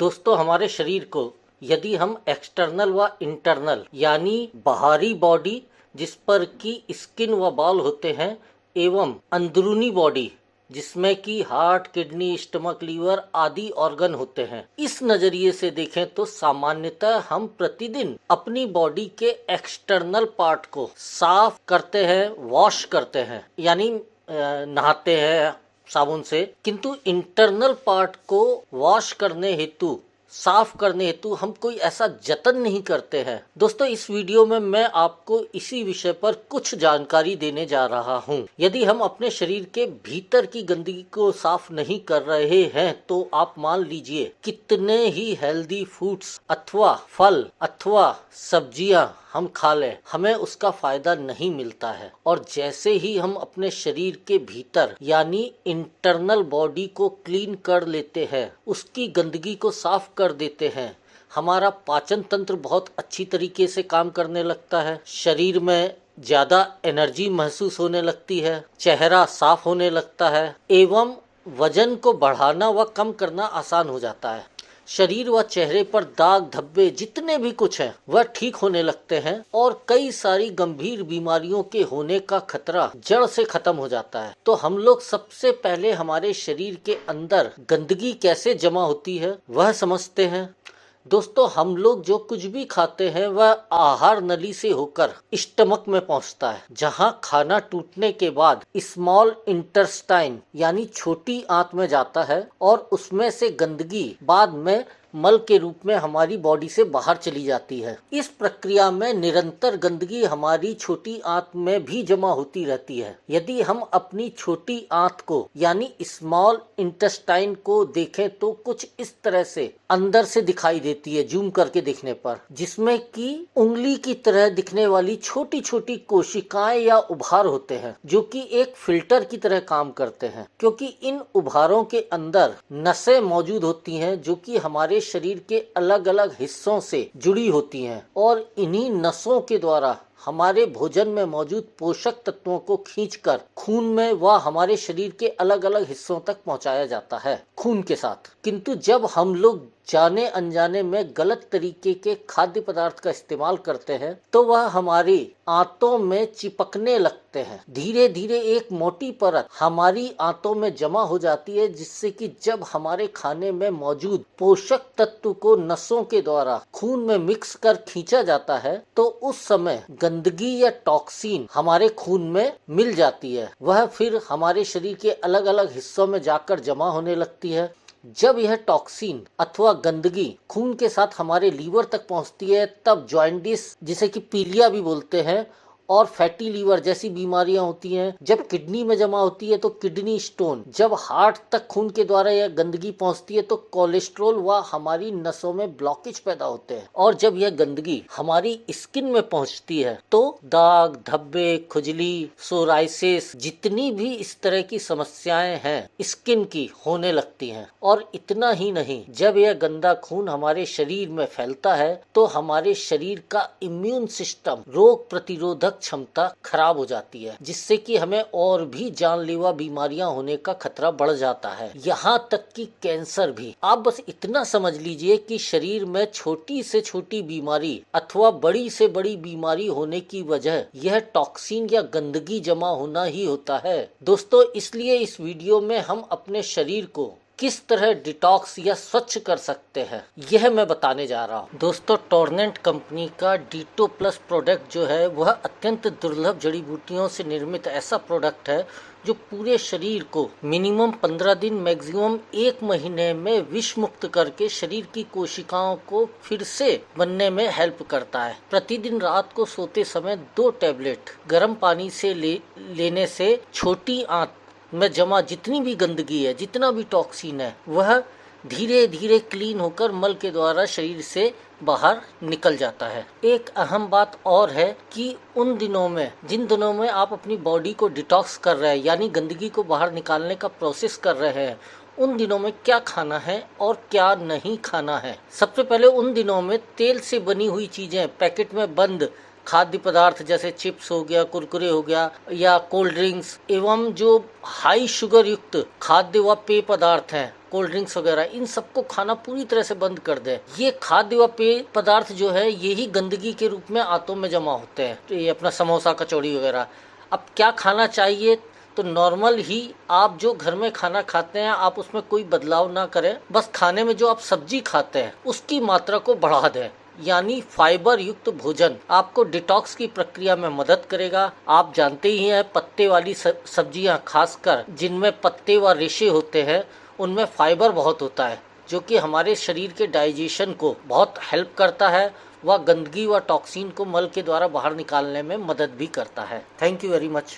दोस्तों, हमारे शरीर को यदि हम एक्सटर्नल व इंटरनल यानी बाहरी बॉडी जिस पर की स्किन व बाल होते हैं एवं अंदरूनी बॉडी जिसमें कि हार्ट, किडनी, स्टमक, लीवर आदि ऑर्गन होते हैं, इस नजरिए से देखें तो सामान्यतः हम प्रतिदिन अपनी बॉडी के एक्सटर्नल पार्ट को साफ करते हैं, वॉश करते हैं, यानी नहाते हैं साबुन से। किंतु इंटरनल पार्ट को वॉश करने हेतु, साफ करने हेतु हम कोई ऐसा जतन नहीं करते हैं। दोस्तों, इस वीडियो में मैं आपको इसी विषय पर कुछ जानकारी देने जा रहा हूं। यदि हम अपने शरीर के भीतर की गंदगी को साफ नहीं कर रहे हैं तो आप मान लीजिए कितने ही हेल्दी फूड्स अथवा फल अथवा सब्जियां हम खा लें, हमें उसका फायदा नहीं मिलता है। और जैसे ही हम अपने शरीर के भीतर यानी इंटरनल बॉडी को क्लीन कर लेते हैं, उसकी गंदगी को साफ कर देते हैं, हमारा पाचन तंत्र बहुत अच्छी तरीके से काम करने लगता है, शरीर में ज्यादा एनर्जी महसूस होने लगती है, चेहरा साफ होने लगता है एवं वजन को बढ़ाना व कम करना आसान हो जाता है। शरीर व चेहरे पर दाग धब्बे जितने भी कुछ हैं वह ठीक होने लगते हैं और कई सारी गंभीर बीमारियों के होने का खतरा जड़ से खत्म हो जाता है। तो हम लोग सबसे पहले हमारे शरीर के अंदर गंदगी कैसे जमा होती है वह समझते हैं। दोस्तों, हम लोग जो कुछ भी खाते हैं वह आहार नली से होकर स्टमक में पहुंचता है, जहां खाना टूटने के बाद स्मॉल इंटेस्टाइन यानी छोटी आंत में जाता है और उसमें से गंदगी बाद में मल के रूप में हमारी बॉडी से बाहर चली जाती है। इस प्रक्रिया में निरंतर गंदगी हमारी छोटी आंत में भी जमा होती रहती है। यदि हम अपनी छोटी आंत को यानी स्मॉल इंटेस्टाइन को देखें तो कुछ इस तरह से अंदर से दिखाई देती है जूम करके देखने पर, जिसमें कि उंगली की तरह दिखने वाली छोटी छोटी कोशिकाएं या उभार होते हैं जो कि एक फिल्टर की तरह काम करते हैं, क्योंकि इन उभारों के अंदर नसें मौजूद होती हैं जो कि हमारे शरीर के अलग अलग हिस्सों से जुड़ी होती हैं और इन्हीं नसों के द्वारा हमारे भोजन में मौजूद पोषक तत्वों को खींचकर खून में व हमारे शरीर के अलग अलग हिस्सों तक पहुंचाया जाता है खून के साथ। किंतु जब हम लोग जाने अनजाने में गलत तरीके के खाद्य पदार्थ का इस्तेमाल करते हैं तो वह हमारी आंतों में चिपकने लगते हैं। धीरे धीरे एक मोटी परत हमारी आंतों में जमा हो जाती है, जिससे कि जब हमारे खाने में मौजूद पोषक तत्व को नसों के द्वारा खून में मिक्स कर खींचा जाता है तो उस समय गंदगी या टॉक्सिन हमारे खून में मिल जाती है। वह फिर हमारे शरीर के अलग अलग हिस्सों में जाकर जमा होने लगती है। जब यह टॉक्सिन अथवा गंदगी खून के साथ हमारे लीवर तक पहुंचती है तब जॉइंटिस, जिसे कि पीलिया भी बोलते हैं, और फैटी लीवर जैसी बीमारियां होती हैं। जब किडनी में जमा होती है तो किडनी स्टोन, जब हार्ट तक खून के द्वारा यह गंदगी पहुंचती है तो कोलेस्ट्रॉल व हमारी नसों में ब्लॉकेज पैदा होते हैं। और जब यह गंदगी हमारी स्किन में पहुंचती है तो दाग धब्बे, खुजली, सोराइसिस, जितनी भी इस तरह की समस्याएं हैं स्किन की होने लगती हैं। और इतना ही नहीं, जब यह गंदा खून हमारे शरीर में फैलता है तो हमारे शरीर का इम्यून सिस्टम, रोग प्रतिरोधक क्षमता खराब हो जाती है, जिससे कि हमें और भी जानलेवा बीमारियां होने का खतरा बढ़ जाता है, यहाँ तक कि कैंसर भी। आप बस इतना समझ लीजिए कि शरीर में छोटी से छोटी बीमारी अथवा बड़ी से बड़ी बीमारी होने की वजह यह टॉक्सिन या गंदगी जमा होना ही होता है। दोस्तों, इसलिए इस वीडियो में हम अपने शरीर को किस तरह डिटॉक्स या स्वच्छ कर सकते हैं यह मैं बताने जा रहा हूँ। दोस्तों, टोरनेंट कंपनी का डिटो प्लस प्रोडक्ट जो है वह अत्यंत दुर्लभ जड़ी बूटियों से निर्मित ऐसा प्रोडक्ट है जो पूरे शरीर को मिनिमम 15 दिन मैक्सिमम 1 महीने में विष मुक्त करके शरीर की कोशिकाओं को फिर से बनने में हेल्प करता है। प्रतिदिन रात को सोते समय 2 टैबलेट गर्म पानी से लेने से छोटी आंत में जमा जितनी भी गंदगी है, जितना भी टॉक्सिन है, वह धीरे धीरे क्लीन होकर मल के द्वारा शरीर से बाहर निकल जाता है। एक अहम बात और है कि उन दिनों में, जिन दिनों में आप अपनी बॉडी को डिटॉक्स कर रहे हैं यानी गंदगी को बाहर निकालने का प्रोसेस कर रहे हैं, उन दिनों में क्या खाना है और क्या नहीं खाना है। सबसे पहले उन दिनों में तेल से बनी हुई चीजें, पैकेट में बंद खाद्य पदार्थ जैसे चिप्स हो गया, कुरकुरे हो गया या कोल्ड ड्रिंक्स एवं जो हाई शुगर युक्त खाद्य व पेय पदार्थ हैं कोल्ड ड्रिंक्स वगैरह, इन सबको खाना पूरी तरह से बंद कर दें। ये खाद्य व पेय पदार्थ जो है यही गंदगी के रूप में आंतों में जमा होते हैं। तो ये अपना समोसा कचौड़ी वगैरह। अब क्या खाना चाहिए, तो नॉर्मल ही आप जो घर में खाना खाते हैं आप उसमें कोई बदलाव ना करें, बस खाने में जो आप सब्जी खाते हैं उसकी मात्रा को बढ़ा दें। यानी फाइबर युक्त भोजन आपको डिटॉक्स की प्रक्रिया में मदद करेगा। आप जानते ही हैं पत्ते वाली सब्जियां, खासकर जिनमें पत्ते व रेशे होते हैं, उनमें फाइबर बहुत होता है, जो कि हमारे शरीर के डाइजेशन को बहुत हेल्प करता है व गंदगी व टॉक्सिन को मल के द्वारा बाहर निकालने में मदद भी करता है। Thank you very much.